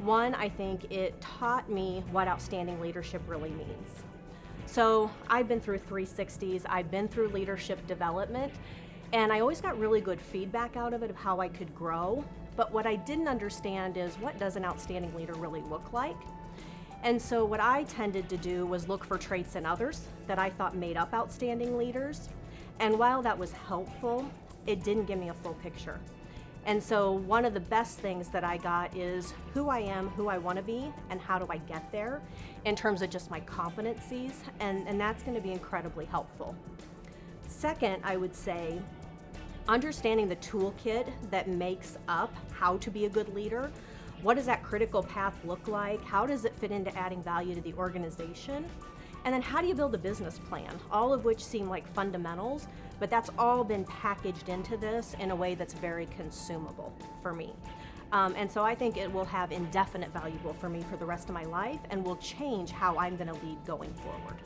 One, I think it taught me what outstanding leadership really means. So I've been through 360s, I've been through leadership development, and I always got really good feedback out of it of how I could grow. But what I didn't understand is, what does an outstanding leader really look like? And so what I tended to do was look for traits in others that I thought made up outstanding leaders. And while that was helpful, it didn't give me a full picture. And so one of the best things that I got is who I am, who I want to be, and how do I get there in terms of just my competencies, and that's going to be incredibly helpful. Second, I would say understanding the toolkit that makes up how to be a good leader. What does that critical path look like? How does it fit into adding value to the organization? And then how do you build a business plan? All of which seem like fundamentals, but that's all been packaged into this in a way that's very consumable for me. And so I think it will have indefinite value for me for the rest of my life and will change how I'm going to lead going forward.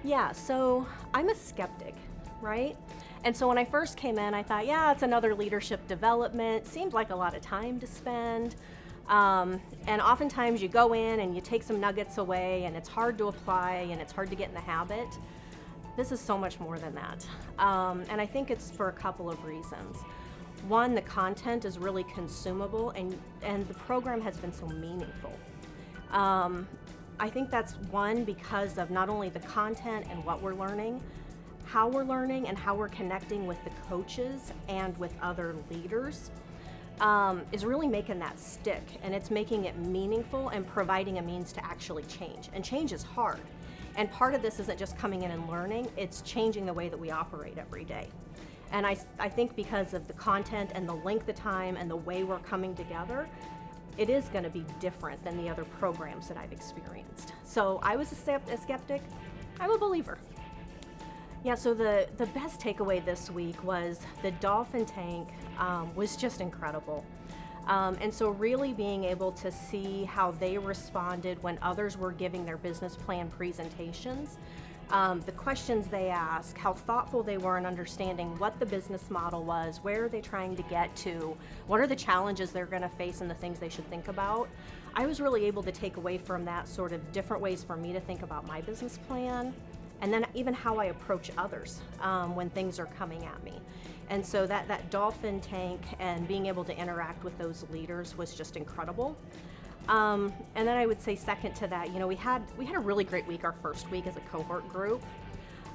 Yeah, so I'm a skeptic, right? And so when I first came in, I thought, yeah, it's another leadership development. Seemed like a lot of time to spend. And oftentimes you go in and you take some nuggets away and it's hard to apply and it's hard to get in the habit. This is so much more than that. And I think it's for a couple of reasons. One, the content is really consumable and the program has been so meaningful. I think that's one because of not only the content and what we're learning, how we're learning and how we're connecting with the coaches and with other leaders is really making that stick, and it's making it meaningful and providing a means to actually change. And change is hard. And part of this isn't just coming in and learning, it's changing the way that we operate every day. And I think because of the content and the length of time and the way we're coming together, it is going to be different than the other programs that I've experienced. So I was a skeptic, I'm a believer. Yeah, so the best takeaway this week was the dolphin tank was just incredible. And so really being able to see how they responded when others were giving their business plan presentations, the questions they asked, how thoughtful they were in understanding what the business model was, where are they trying to get to, what are the challenges they're going to face and the things they should think about. I was really able to take away from that sort of different ways for me to think about my business plan, and then even how I approach others when things are coming at me. And so that dolphin tank and being able to interact with those leaders was just incredible. And then I would say second to that, we had a really great week, our first week as a cohort group.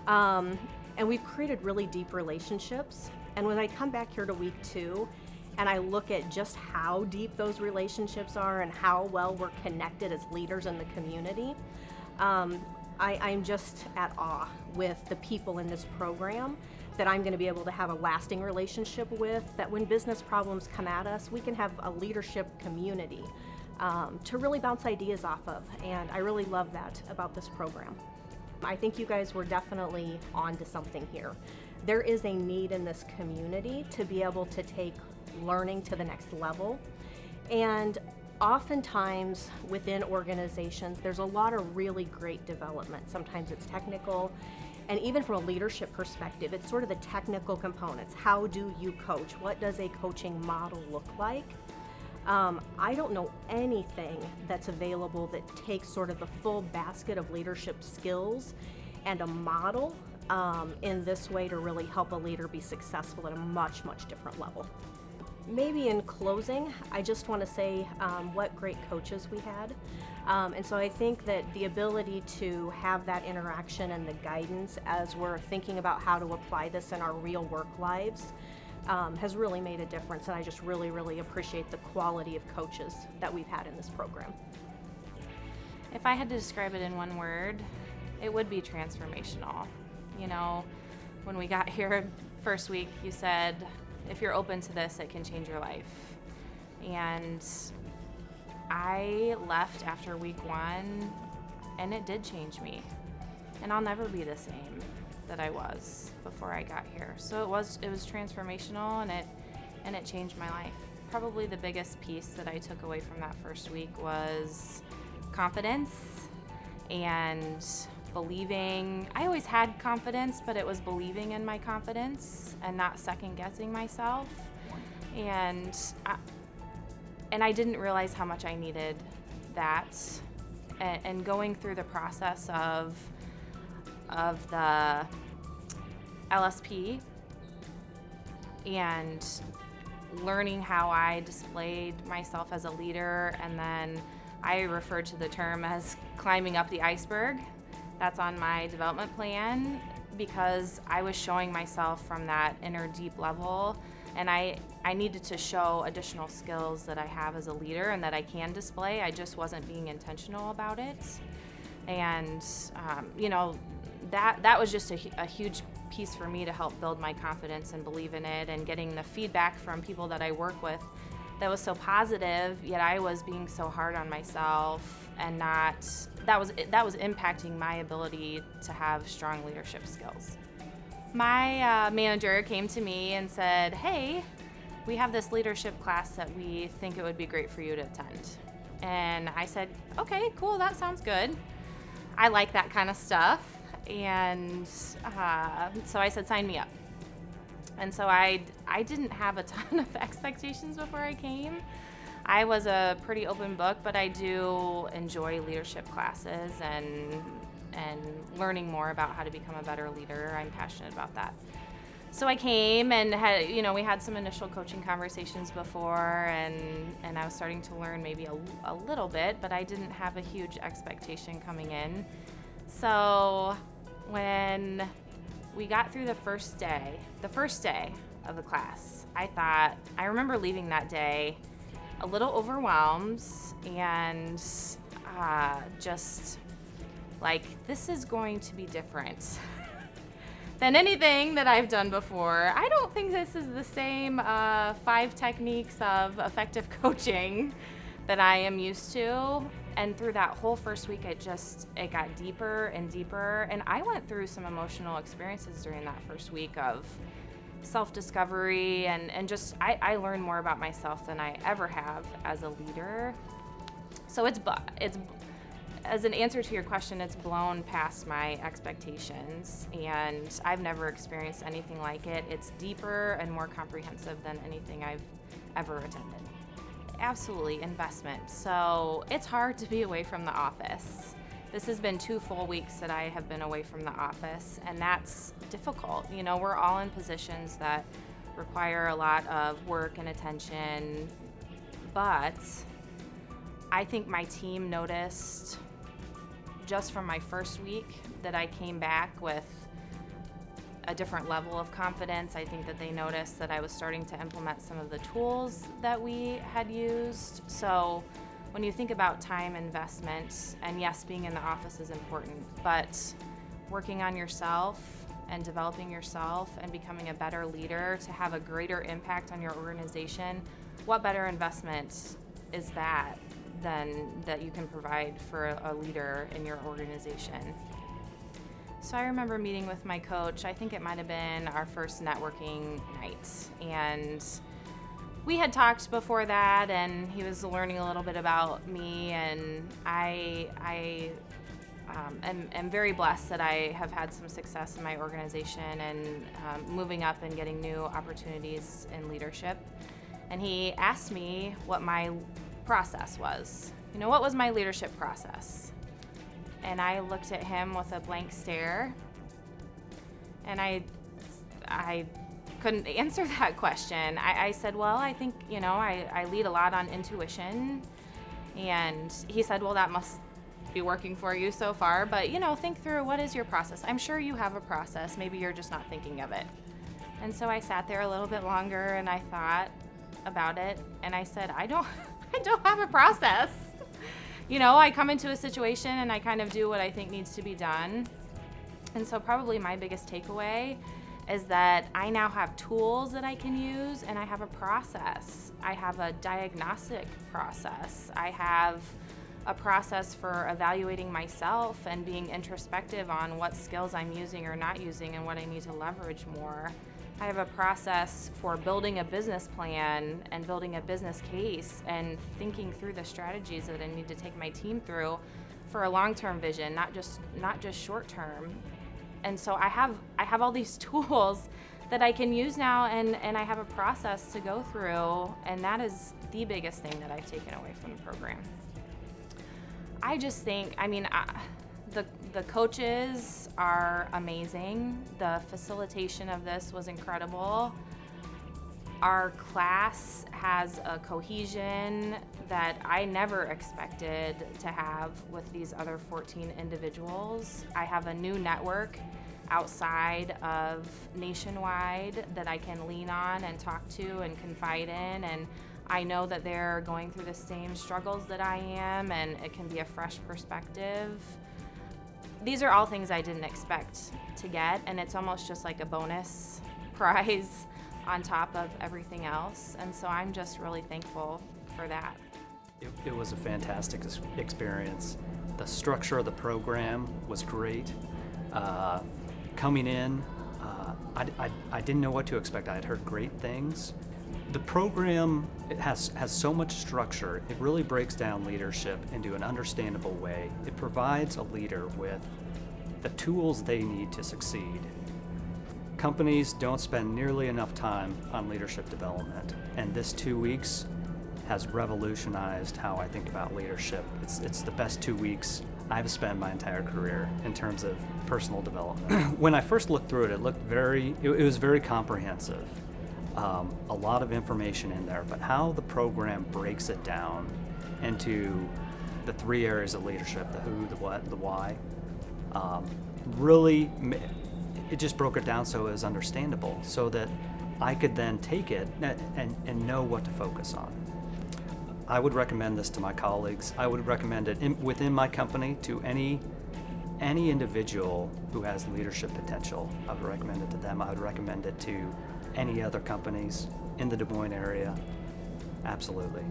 And we've created really deep relationships. And when I come back here to week 2 and I look at just how deep those relationships are and how well we're connected as leaders in the community, I'm just at awe with the people in this program that I'm going to be able to have a lasting relationship with, that when business problems come at us, we can have a leadership community to really bounce ideas off of, and I really love that about this program. I think you guys were definitely onto something here. There is a need in this community to be able to take learning to the next level, and oftentimes within organizations, there's a lot of really great development. Sometimes it's technical, and even from a leadership perspective, it's sort of the technical components. How do you coach? What does a coaching model look like? I don't know anything that's available that takes sort of the full basket of leadership skills and a model in this way to really help a leader be successful at a much, much different level. Maybe in closing, I just want to say what great coaches we had. And so I think that the ability to have that interaction and the guidance as we're thinking about how to apply this in our real work lives has really made a difference. And I just really, really appreciate the quality of coaches that we've had in this program. If I had to describe it in one word, it would be transformational. When we got here first week, you said, if you're open to this, it can change your life. And I left after week 1, and it did change me. And I'll never be the same that I was before I got here. So it was transformational, and it changed my life. Probably the biggest piece that I took away from that first week was confidence and believing. I always had confidence, but it was believing in my confidence and not second guessing myself. And And I didn't realize how much I needed that. And going through the process of the LSP and learning how I displayed myself as a leader, and then I refer to the term as climbing up the iceberg. That's on my development plan, because I was showing myself from that inner deep level, and I needed to show additional skills that I have as a leader and that I can display. I just wasn't being intentional about it. And that was just a huge piece for me to help build my confidence and believe in it, and getting the feedback from people that I work with that was so positive, yet I was being so hard on myself, and that was impacting my ability to have strong leadership skills. My manager came to me and said, hey, we have this leadership class that we think it would be great for you to attend. And I said, okay, cool, that sounds good. I like that kind of stuff. And so I said, sign me up. And so I didn't have a ton of expectations before I came. I was a pretty open book, but I do enjoy leadership classes and learning more about how to become a better leader. I'm passionate about that. So I came and we had some initial coaching conversations before, and I was starting to learn maybe a little bit, but I didn't have a huge expectation coming in. So when we got through the first day of the class, I remember leaving that day a little overwhelmed and just like, this is going to be different than anything that I've done before. I don't think this is the same 5 techniques of effective coaching that I am used to. And through that whole first week, it got deeper and deeper. And I went through some emotional experiences during that first week of self-discovery, and just I learned more about myself than I ever have as a leader. So it's as an answer to your question, it's blown past my expectations, and I've never experienced anything like it. It's deeper and more comprehensive than anything I've ever attended. Absolutely, investment. So it's hard to be away from the office. This has been 2 full weeks that I have been away from the office, and that's difficult. We're all in positions that require a lot of work and attention, but I think my team noticed just from my first week that I came back with a different level of confidence. I think that they noticed that I was starting to implement some of the tools that we had used. So when you think about time investment, and yes, being in the office is important, but working on yourself and developing yourself and becoming a better leader to have a greater impact on your organization, what better investment is that than that you can provide for a leader in your organization? So I remember meeting with my coach. I think it might have been our first networking night, and we had talked before that, and he was learning a little bit about me, and I am very blessed that I have had some success in my organization and moving up and getting new opportunities in leadership. And he asked me what my process was. What was my leadership process? And I looked at him with a blank stare, and I couldn't answer that question. I said, well, I think, I lead a lot on intuition. And he said, well, that must be working for you so far, but, think through, what is your process? I'm sure you have a process. Maybe you're just not thinking of it. And so I sat there a little bit longer, and I thought about it, and I said, I don't have a process. I come into a situation and I kind of do what I think needs to be done. And so probably my biggest takeaway is that I now have tools that I can use, and I have a process. I have a diagnostic process. I have a process for evaluating myself and being introspective on what skills I'm using or not using and what I need to leverage more. I have a process for building a business plan and building a business case and thinking through the strategies that I need to take my team through for a long-term vision, not just short-term. And so I have all these tools that I can use now, and I have a process to go through, and that is the biggest thing that I've taken away from the program. I just think, the coaches are amazing. The facilitation of this was incredible. Our class has a cohesion that I never expected to have with these other 14 individuals. I have a new network outside of Nationwide that I can lean on and talk to and confide in, and I know that they're going through the same struggles that I am, and it can be a fresh perspective. These are all things I didn't expect to get, and it's almost just like a bonus prize on top of everything else, and so I'm just really thankful for that. It was a fantastic experience. The structure of the program was great. Coming in, I didn't know what to expect. I had heard great things. The program, it has so much structure. It really breaks down leadership into an understandable way. It provides a leader with the tools they need to succeed. Companies don't spend nearly enough time on leadership development, and this 2 weeks has revolutionized how I think about leadership. It's the best 2 weeks I've spent my entire career in terms of personal development. When I first looked through it, it was very comprehensive. A lot of information in there, but how the program breaks it down into the 3 areas of leadership, the who, the what, the why, really, it just broke it down so it was understandable, so that I could then take it and know what to focus on. I would recommend this to my colleagues. I would recommend it within my company to any individual who has leadership potential. I would recommend it to them. I would recommend it to any other companies in the Des Moines area. Absolutely.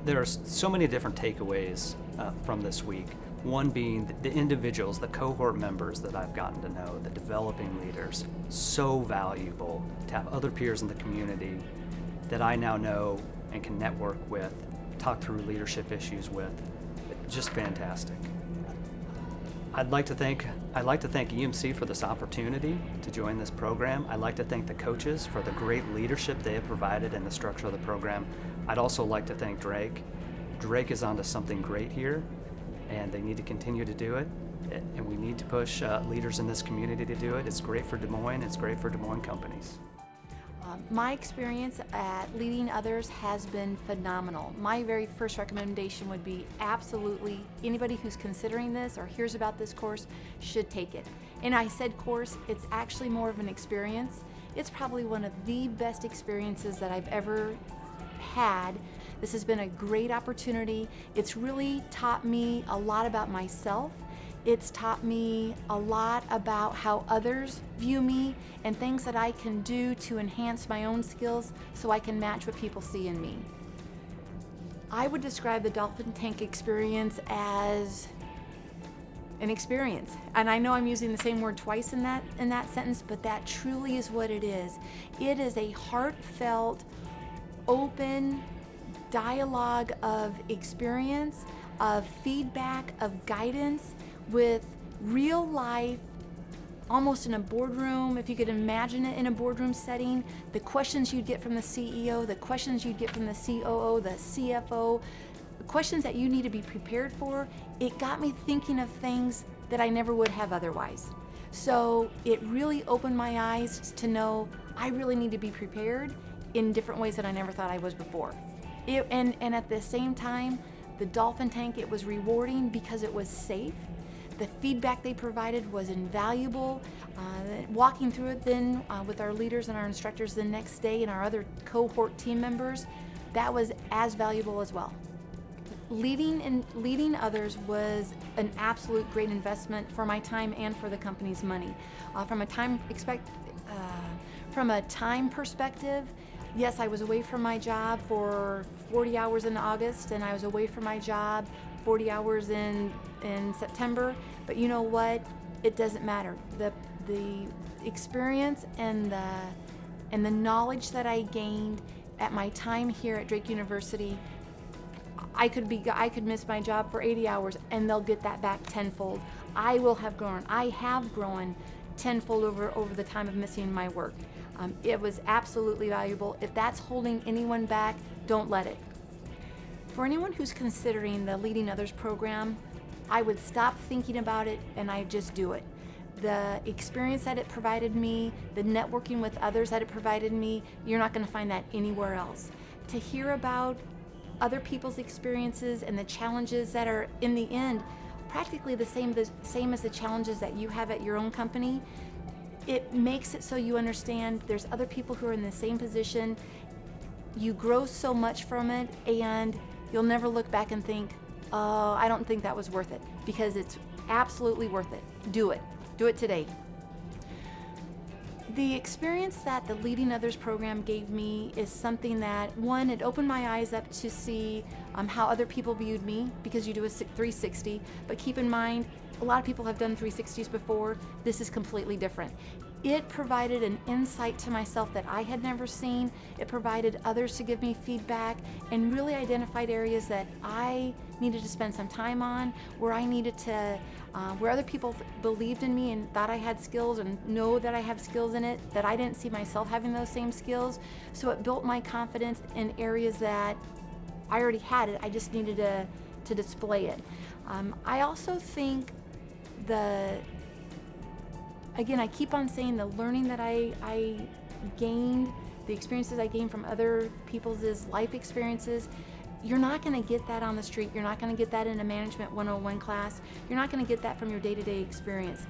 There are so many different takeaways from this week. One being the individuals, the cohort members that I've gotten to know, the developing leaders, so valuable to have other peers in the community that I now know and can network with, talk through leadership issues with. Just fantastic. I'd like to thank EMC for this opportunity to join this program. I'd like to thank the coaches for the great leadership they have provided in the structure of the program. I'd also like to thank Drake. Drake is onto something great here, and they need to continue to do it. And we need to push leaders in this community to do it. It's great for Des Moines. It's great for Des Moines companies. My experience at leading others has been phenomenal. My very first recommendation would be absolutely anybody who's considering this or hears about this course should take it. And I said course, it's actually more of an experience. It's probably one of the best experiences that I've ever had. This has been a great opportunity. It's really taught me a lot about myself. It's taught me a lot about how others view me and things that I can do to enhance my own skills so I can match what people see in me. I would describe the Dolphin Tank experience as an experience. And I know I'm using the same word twice in that sentence, but that truly is what it is. It is a heartfelt, open dialogue of experience, of feedback, of guidance, with real life, almost in a boardroom, if you could imagine it in a boardroom setting, the questions you'd get from the CEO, the questions you'd get from the COO, the CFO, the questions that you need to be prepared for. It got me thinking of things that I never would have otherwise. So it really opened my eyes to know I really need to be prepared in different ways that I never thought I was before. And at the same time, the Dolphin Tank, it was rewarding because it was safe. The feedback they provided was invaluable. Walking through it then with our leaders and our instructors the next day and our other cohort team members, that was as valuable as well. Leading others was an absolute great investment for my time and for the company's money. From a time perspective, yes, I was away from my job for 40 hours in August, and I was away from my job 40 hours in September, but you know what? It doesn't matter. The experience and the knowledge that I gained at my time here at Drake University, I could miss my job for 80 hours and they'll get that back tenfold. I will have grown. I have grown tenfold over the time of missing my work. It was absolutely valuable. If that's holding anyone back, don't let it. For anyone who's considering the Leading Others program, I would stop thinking about it and I just do it. The experience that it provided me, the networking with others that it provided me, you're not going to find that anywhere else. To hear about other people's experiences and the challenges that are, in the end, practically the same as the challenges that you have at your own company, it makes it so you understand there's other people who are in the same position. You grow so much from it, and you'll never look back and think, oh, I don't think that was worth it, because it's absolutely worth it. Do it. Do it today. The experience that the Leading Others program gave me is something that, one, it opened my eyes up to see how other people viewed me, because you do a 360, but keep in mind, a lot of people have done 360s before. This is completely different. It provided an insight to myself that I had never seen. It provided others to give me feedback and really identified areas that I needed to spend some time on, where I needed to, where other people believed in me and thought I had skills and know that I have skills in it, that I didn't see myself having those same skills. So it built my confidence in areas that I already had it. I just needed to display it. I also think again, I keep on saying the learning that I gained, the experiences I gained from other people's life experiences, you're not going to get that on the street. You're not going to get that in a Management 101 class. You're not going to get that from your day-to-day experience.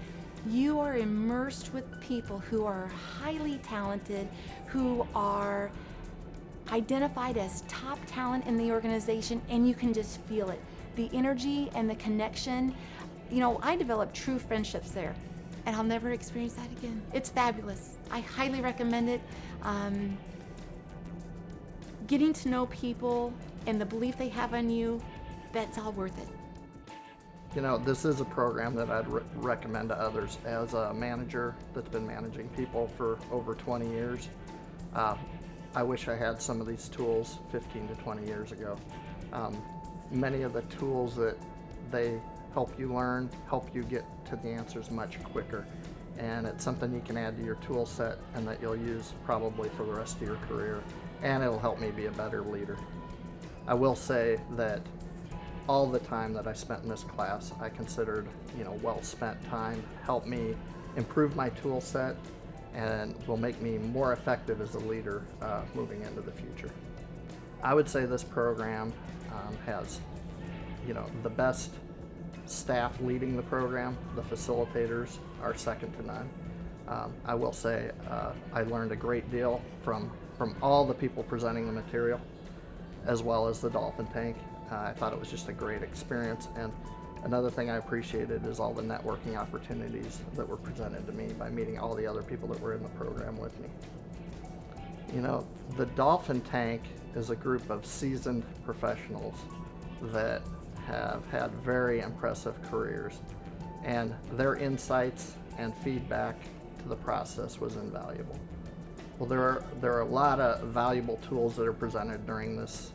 You are immersed with people who are highly talented, who are identified as top talent in the organization, and you can just feel it. The energy and the connection. You know, I developed true friendships there, and I'll never experience that again. It's fabulous. I highly recommend it. Getting to know people and the belief they have on you, that's all worth it. You know, this is a program that I'd recommend to others. As a manager that's been managing people for over 20 years, I wish I had some of these tools 15 to 20 years ago. Many of the tools that they help you learn, help you get to the answers much quicker. And it's something you can add to your tool set and that you'll use probably for the rest of your career. And it'll help me be a better leader. I will say that all the time that I spent in this class, I considered, well spent time, helped me improve my tool set, and will make me more effective as a leader moving into the future. I would say this program has, the best staff leading the program. The facilitators are second to none. I will say I learned a great deal from all the people presenting the material, as well as the dolphin tank. I thought it was just a great experience, and another thing I appreciated is all the networking opportunities that were presented to me by meeting all the other people that were in the program with me. The dolphin tank is a group of seasoned professionals that have had very impressive careers, and their insights and feedback to the process was invaluable. Well, there are a lot of valuable tools that are presented during this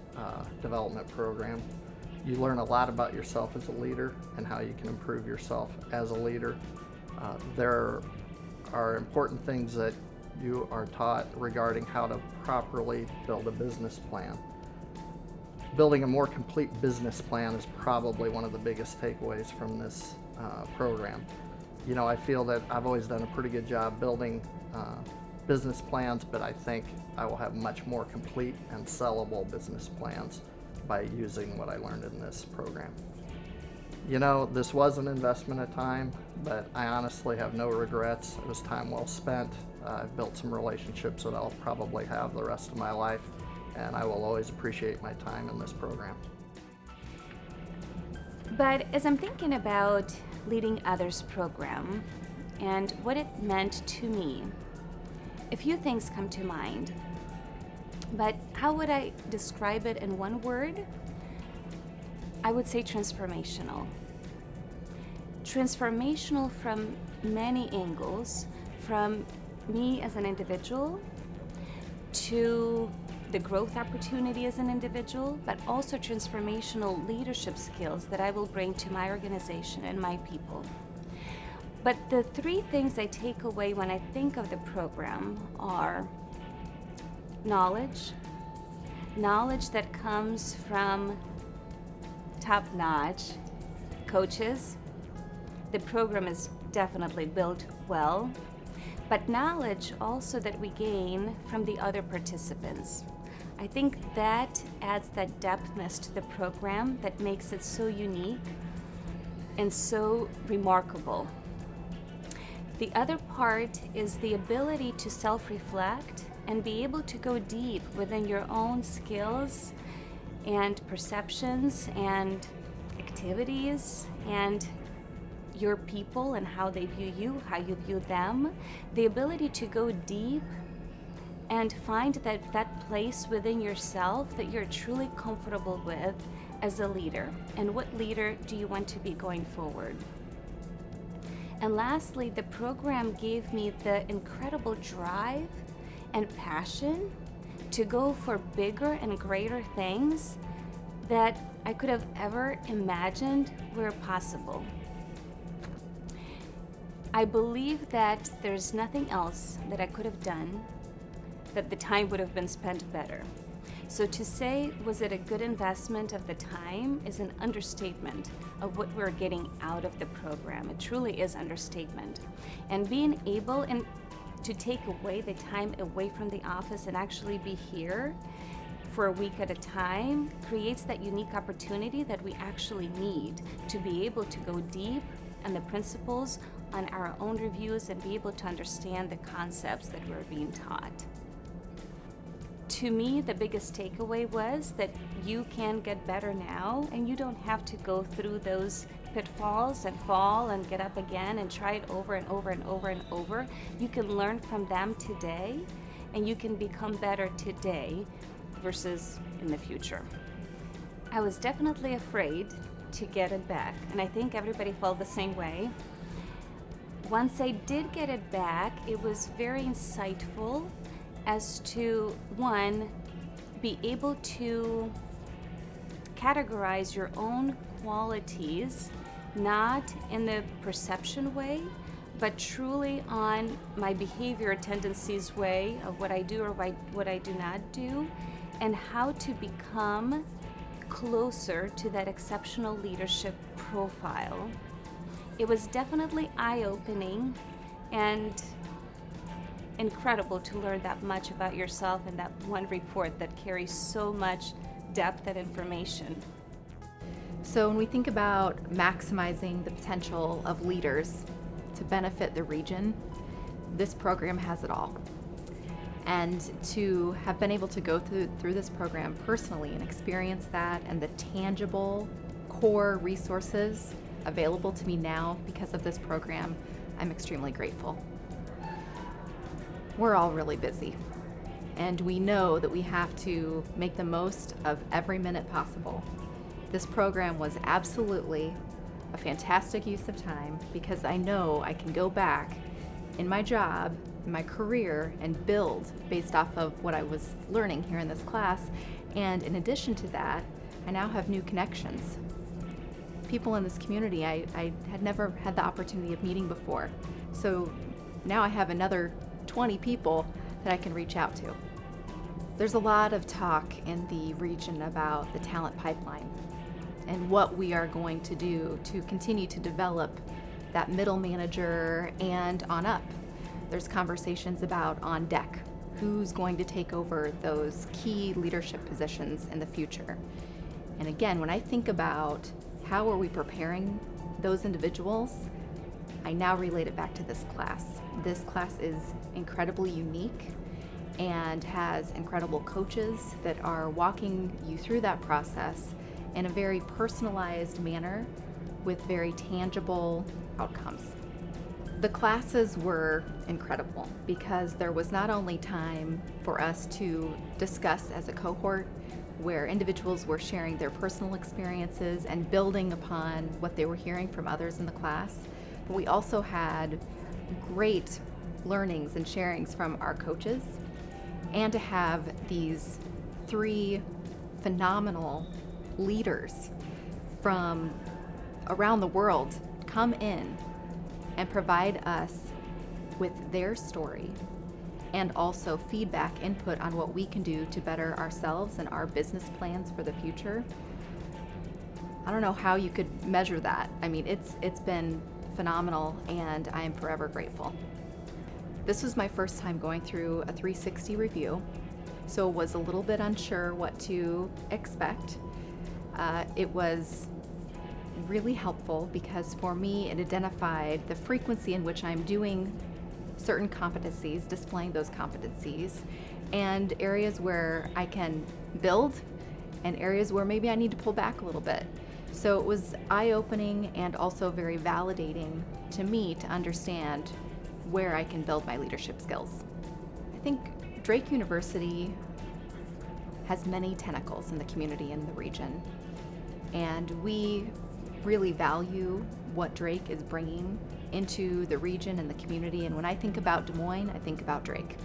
development program. You learn a lot about yourself as a leader and how you can improve yourself as a leader. There are important things that you are taught regarding how to properly build a business plan. Building a more complete business plan is probably one of the biggest takeaways from this program. I feel that I've always done a pretty good job building business plans, but I think I will have much more complete and sellable business plans by using what I learned in this program. This was an investment of time, but I honestly have no regrets. It was time well spent. I've built some relationships that I'll probably have the rest of my life, and I will always appreciate my time in this program. But as I'm thinking about Leading Others program and what it meant to me, a few things come to mind. But how would I describe it in one word? I would say transformational. Transformational from many angles, from me as an individual to the growth opportunity as an individual, but also transformational leadership skills that I will bring to my organization and my people. But the three things I take away when I think of the program are knowledge that comes from top-notch coaches. The program is definitely built well, but knowledge also that we gain from the other participants. I think that adds that depthness to the program that makes it so unique and so remarkable. The other part is the ability to self-reflect and be able to go deep within your own skills and perceptions and activities and your people and how they view you, how you view them. The ability to go deep and find that place within yourself that you're truly comfortable with as a leader. And what leader do you want to be going forward? And lastly, the program gave me the incredible drive and passion to go for bigger and greater things that I could have ever imagined were possible. I believe that there's nothing else that I could have done that the time would have been spent better. So to say, was it a good investment of the time, is an understatement of what we're getting out of the program. It truly is understatement. And being able to take away the time away from the office and actually be here for a week at a time creates that unique opportunity that we actually need to be able to go deep on the principles, on our own reviews, and be able to understand the concepts that we're being taught. To me, the biggest takeaway was that you can get better now, and you don't have to go through those pitfalls and fall and get up again and try it over and over and over and over. You can learn from them today, and you can become better today versus in the future. I was definitely afraid to get it back, and I think everybody felt the same way. Once I did get it back, it was very insightful as to, one, be able to categorize your own qualities, not in the perception way, but truly on my behavior tendencies way of what I do or what I do not do, and how to become closer to that exceptional leadership profile. It was definitely eye-opening and incredible to learn that much about yourself in that one report that carries so much depth and information. So when we think about maximizing the potential of leaders to benefit the region, this program has it all. And to have been able to go through this program personally and experience that, and the tangible core resources available to me now because of this program, I'm extremely grateful. We're all really busy, and we know that we have to make the most of every minute possible. This program was absolutely a fantastic use of time because I know I can go back in my job, in my career, and build based off of what I was learning here in this class. And in addition to that, I now have new connections. People in this community I had never had the opportunity of meeting before. So now I have another 20 people that I can reach out to. There's a lot of talk in the region about the talent pipeline and what we are going to do to continue to develop that middle manager and on up. There's conversations about on deck, who's going to take over those key leadership positions in the future. And again, when I think about how are we preparing those individuals, I now relate it back to this class. This class is incredibly unique and has incredible coaches that are walking you through that process in a very personalized manner with very tangible outcomes. The classes were incredible because there was not only time for us to discuss as a cohort where individuals were sharing their personal experiences and building upon what they were hearing from others in the class, but we also had great learnings and sharings from our coaches, and to have these 3 phenomenal leaders from around the world come in and provide us with their story and also feedback, input on what we can do to better ourselves and our business plans for the future. I don't know how you could measure that. I mean, it's been phenomenal, and I am forever grateful. This was my first time going through a 360 review, so was a little bit unsure what to expect. It was really helpful because for me it identified the frequency in which I'm doing certain competencies, displaying those competencies, and areas where I can build and areas where maybe I need to pull back a little bit. So it was eye-opening and also very validating to me to understand where I can build my leadership skills. I think Drake University has many tentacles in the community and the region, and we really value what Drake is bringing into the region and the community. And when I think about Des Moines, I think about Drake.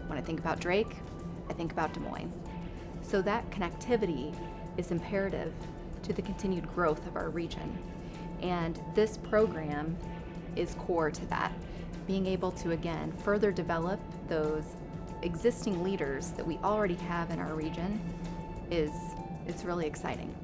When I think about Drake, I think about Des Moines. So that connectivity is imperative to the continued growth of our region. And this program is core to that. Being able to, again, further develop those existing leaders that we already have in our region it's really exciting.